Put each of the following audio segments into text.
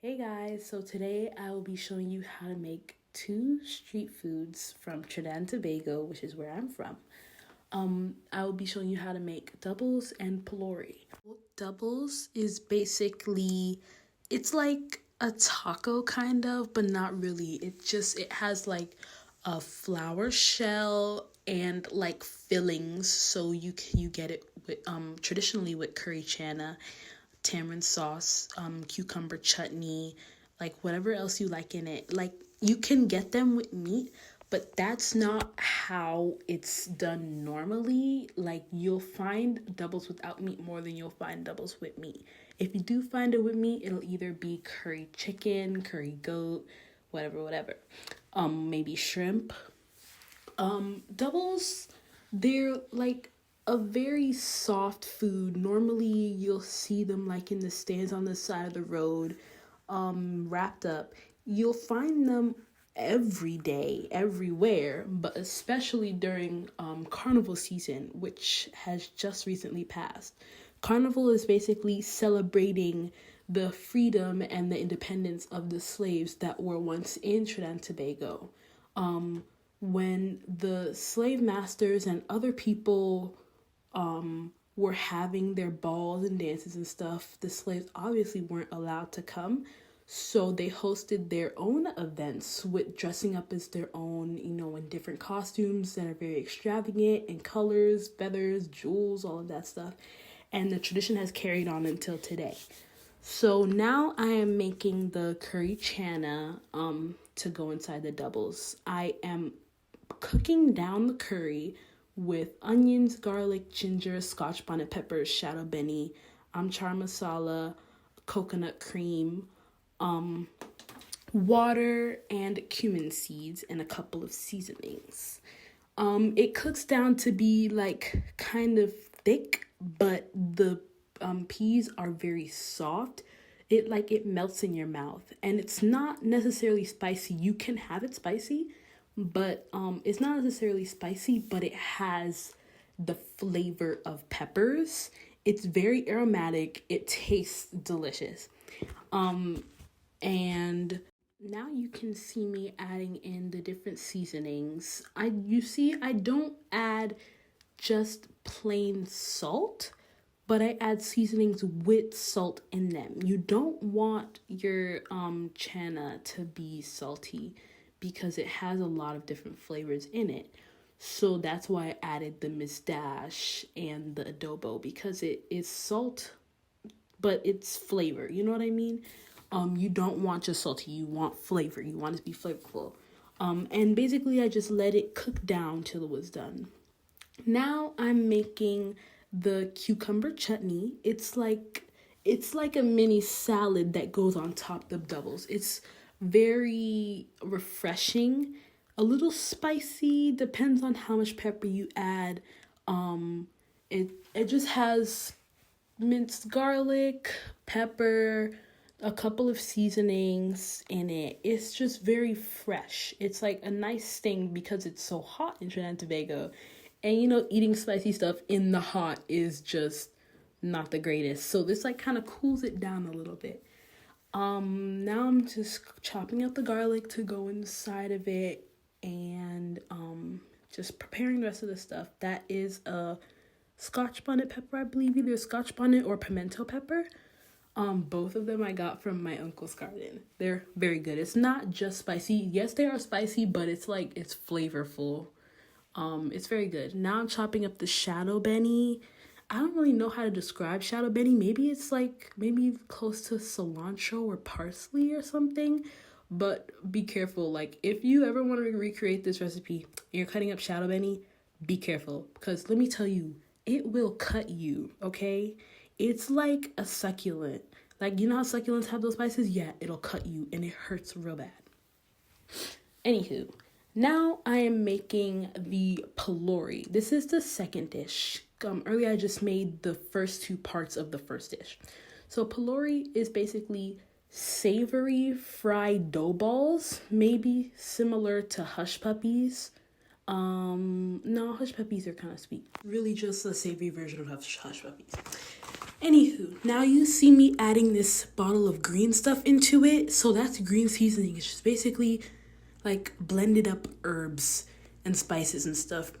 Hey guys, so today I will be showing you how to make two street foods from Trinidad and Tobago, which is where I'm from. I will be showing you how to make doubles and pilori. Doubles is basically, it's like a taco kind of, but not really. It has like a flour shell and like fillings, so you get it with traditionally with curry chana, tamarind sauce, cucumber chutney, like whatever else you like in it. Like you can get them with meat, but that's not how it's done normally. Like you'll find doubles without meat more than you'll find doubles with meat. If you do find it with meat, it'll either be curry chicken, curry goat, whatever. Maybe shrimp. Doubles, they're like a very soft food. Normally, you'll see them like in the stands on the side of the road, wrapped up. You'll find them every day, everywhere, but especially during carnival season, which has just recently passed. Carnival is basically celebrating the freedom and the independence of the slaves that were once in Trinidad and Tobago. When the slave masters and other people were having their balls and dances and stuff, the slaves obviously weren't allowed to come. So they hosted their own events with dressing up as their own, in different costumes that are very extravagant in colors, feathers, jewels, all of that stuff. And the tradition has carried on until today. So now I am making the curry chana to go inside the doubles. I am cooking down the curry with onions, garlic, ginger, scotch bonnet peppers, shadow benny, char masala, coconut cream, water, and cumin seeds, and a couple of seasonings. It cooks down to be like kind of thick, but the peas are very soft. It melts in your mouth, and it's not necessarily spicy. You can have it spicy, but it's not necessarily spicy, but it has the flavor of peppers. It's very aromatic. It tastes delicious. And now you can see me adding in the different seasonings. I don't add just plain salt, but I add seasonings with salt in them. You don't want your chana to be salty because it has a lot of different flavors in it. So that's why I added the mistache and the adobo, because it is salt, but it's flavor. You know what I mean? You don't want just salty. You want flavor. You want it to be flavorful. And basically, I just let it cook down till it was done. Now I'm making the cucumber chutney. It's like a mini salad that goes on top of doubles. It's very refreshing, a little spicy, depends on how much pepper you add. It just has minced garlic, pepper, a couple of seasonings in it. It's just very fresh. It's like a nice thing because it's so hot in Trinidad and Tobago. And eating spicy stuff in the hot is just not the greatest. So this like kind of cools it down a little bit. Now I'm just chopping up the garlic to go inside of it, and just preparing the rest of the stuff. That is a scotch bonnet pepper, I believe, either scotch bonnet or pimento pepper. Both of them I got from my uncle's garden. They're very good. It's not just spicy. Yes, they are spicy, but it's flavorful. It's very good. Now I'm chopping up the shadow benny. I don't really know how to describe shadow benny. Maybe it's maybe close to cilantro or parsley or something. But be careful. Like if you ever want to recreate this recipe and you're cutting up shadow benny, be careful, because let me tell you, it will cut you, okay? It's like a succulent. Like, how succulents have those spices? Yeah, it'll cut you and it hurts real bad. Anywho, now I am making the pilori. This is the second dish. Earlier I just made the first two parts of the first dish. So pilori is basically savory fried dough balls, maybe similar to hush puppies. No, hush puppies are kind of sweet. Really just a savory version of hush puppies. Anywho, now you see me adding this bottle of green stuff into it. So that's green seasoning. It's just basically like blended up herbs and spices and stuff.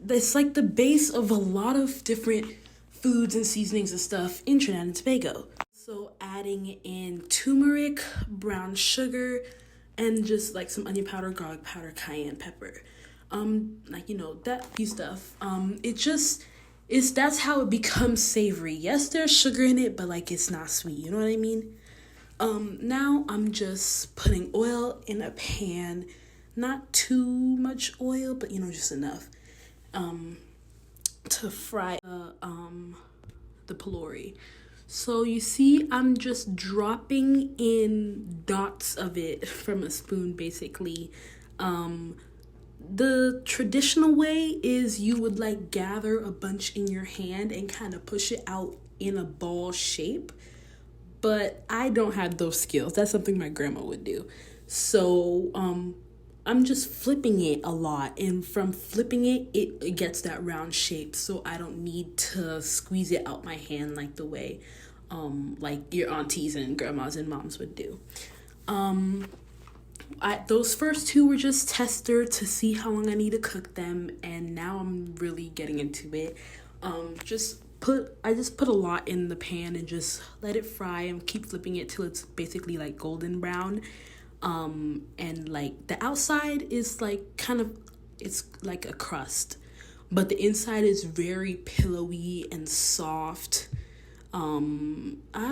That's like the base of a lot of different foods and seasonings and stuff in Trinidad and Tobago. So adding in turmeric, brown sugar, and just like some onion powder, garlic powder, cayenne pepper. Like that stuff. That's how it becomes savory. Yes, there's sugar in it, but like it's not sweet. You know what I mean? Now I'm just putting oil in a pan, not too much oil, but just enough, to fry the pylori. So you see, I'm just dropping in dots of it from a spoon, basically. The traditional way is you would like gather a bunch in your hand and kind of push it out in a ball shape. But I don't have those skills. That's something my grandma would do. So I'm just flipping it a lot. And from flipping it, it gets that round shape. So I don't need to squeeze it out my hand like the way like your aunties and grandmas and moms would do. Those first two were just tester to see how long I need to cook them. And now I'm really getting into it. I just put a lot in the pan and just let it fry and keep flipping it till it's basically like golden brown. And like the outside is like it's like a crust, but the inside is very pillowy and soft. I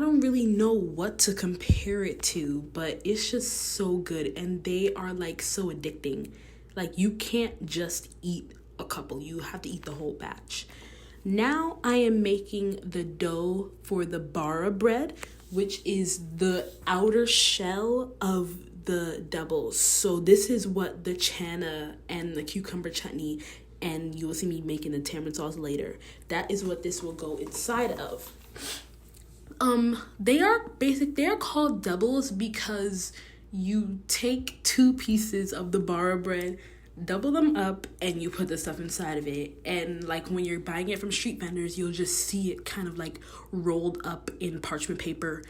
don't really know what to compare it to, but it's just so good, and they are like so addicting. Like you can't just eat a couple, you have to eat the whole batch. Now I am making the dough for the bara bread, which is the outer shell of the doubles. So this is what the chana and the cucumber chutney, and you will see me making the tamarind sauce later. That is what this will go inside of. They are called doubles because you take two pieces of the bara bread, double them up, and you put the stuff inside of it. And like when you're buying it from street vendors, you'll just see it kind of like rolled up in parchment paper,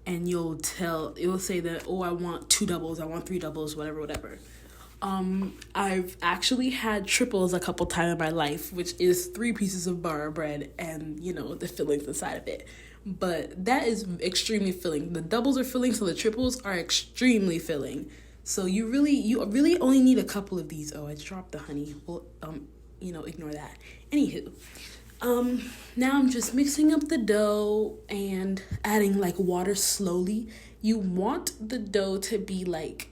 and it'll say that, oh, I want 2 doubles, I want 3 doubles, whatever. I've actually had triples a couple times in my life, which is 3 pieces of bara bread and the fillings inside of it. But that is extremely filling. The doubles are filling, so the triples are extremely filling. So you really only need a couple of these. Oh, I dropped the honey. Well, ignore that. Anywho, now I'm just mixing up the dough and adding like water slowly. You want the dough to be like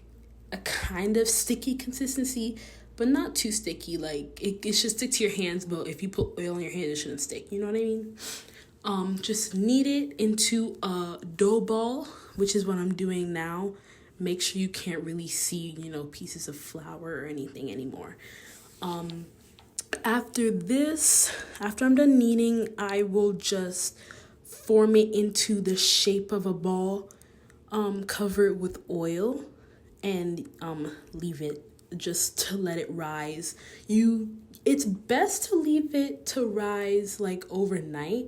a kind of sticky consistency, but not too sticky. Like it should stick to your hands, but if you put oil on your hand, it shouldn't stick. You know what I mean? Just knead it into a dough ball, which is what I'm doing now. Make sure you can't really see, pieces of flour or anything anymore. After I'm done kneading, I will just form it into the shape of a ball, cover it with oil, and leave it just to let it rise. It's best to leave it to rise like overnight,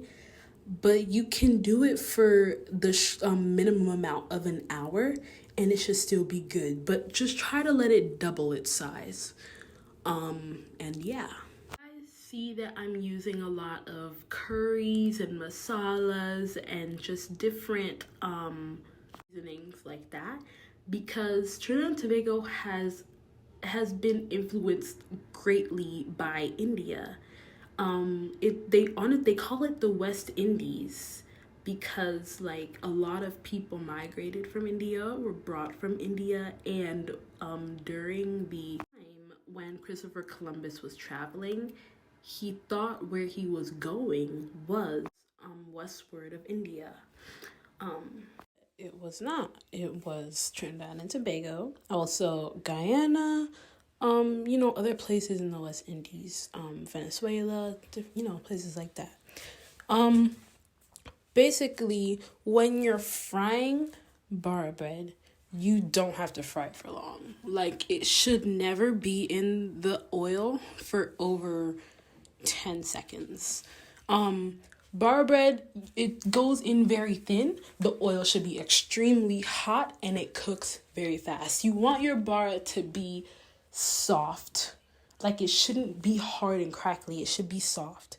but you can do it for the minimum amount of an hour, and it should still be good. But just try to let it double its size. And yeah. I see that I'm using a lot of curries and masalas and just different seasonings like that, because Trinidad and Tobago has been influenced greatly by India. They call it the West Indies because like a lot of people migrated from India, were brought from India, and during the time when Christopher Columbus was traveling, he thought where he was going was westward of India. It was not. It was Trinidad and Tobago, also Guyana, other places in the West Indies, Venezuela, places like that. Basically, when you're frying bara bread, you don't have to fry it for long. Like, it should never be in the oil for over 10 seconds. Bar bread, it goes in very thin. The oil should be extremely hot and it cooks very fast. You want your bar to be soft. Like, it shouldn't be hard and crackly. It should be soft.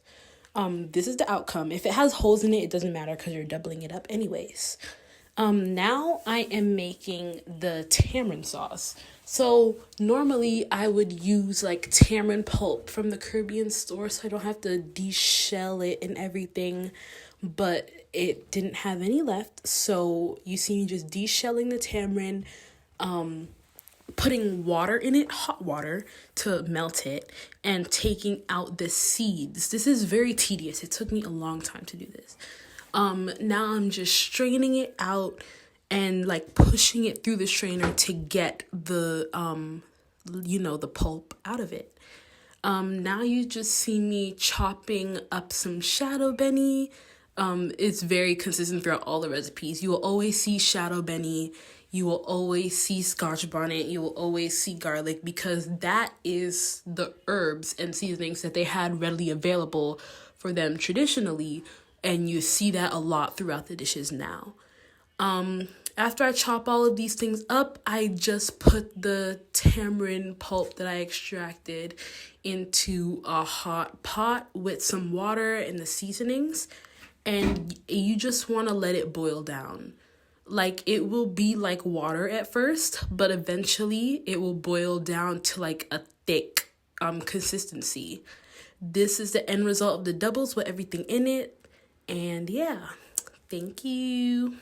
This is the outcome. If it has holes in it, it doesn't matter because you're doubling it up anyways. Now I am making the tamarind sauce. So normally I would use like tamarind pulp from the Caribbean store so I don't have to de-shell it and everything, but it didn't have any left. So you see me just de-shelling the tamarind, putting water in it, hot water, to melt it, and taking out the seeds. This is very tedious. It took me a long time to do this. Now I'm just straining it out and like pushing it through the strainer to get the, the pulp out of it. Now you just see me chopping up some shadow benny. It's very consistent throughout all the recipes. You will always see shadow benny. You will always see scotch bonnet. You will always see garlic because that is the herbs and seasonings that they had readily available for them traditionally. And you see that a lot throughout the dishes now. After I chop all of these things up, I just put the tamarind pulp that I extracted into a hot pot with some water and the seasonings. And you just want to let it boil down. Like, it will be like water at first, but eventually it will boil down to like a thick consistency. This is the end result of the doubles with everything in it. And yeah, thank you.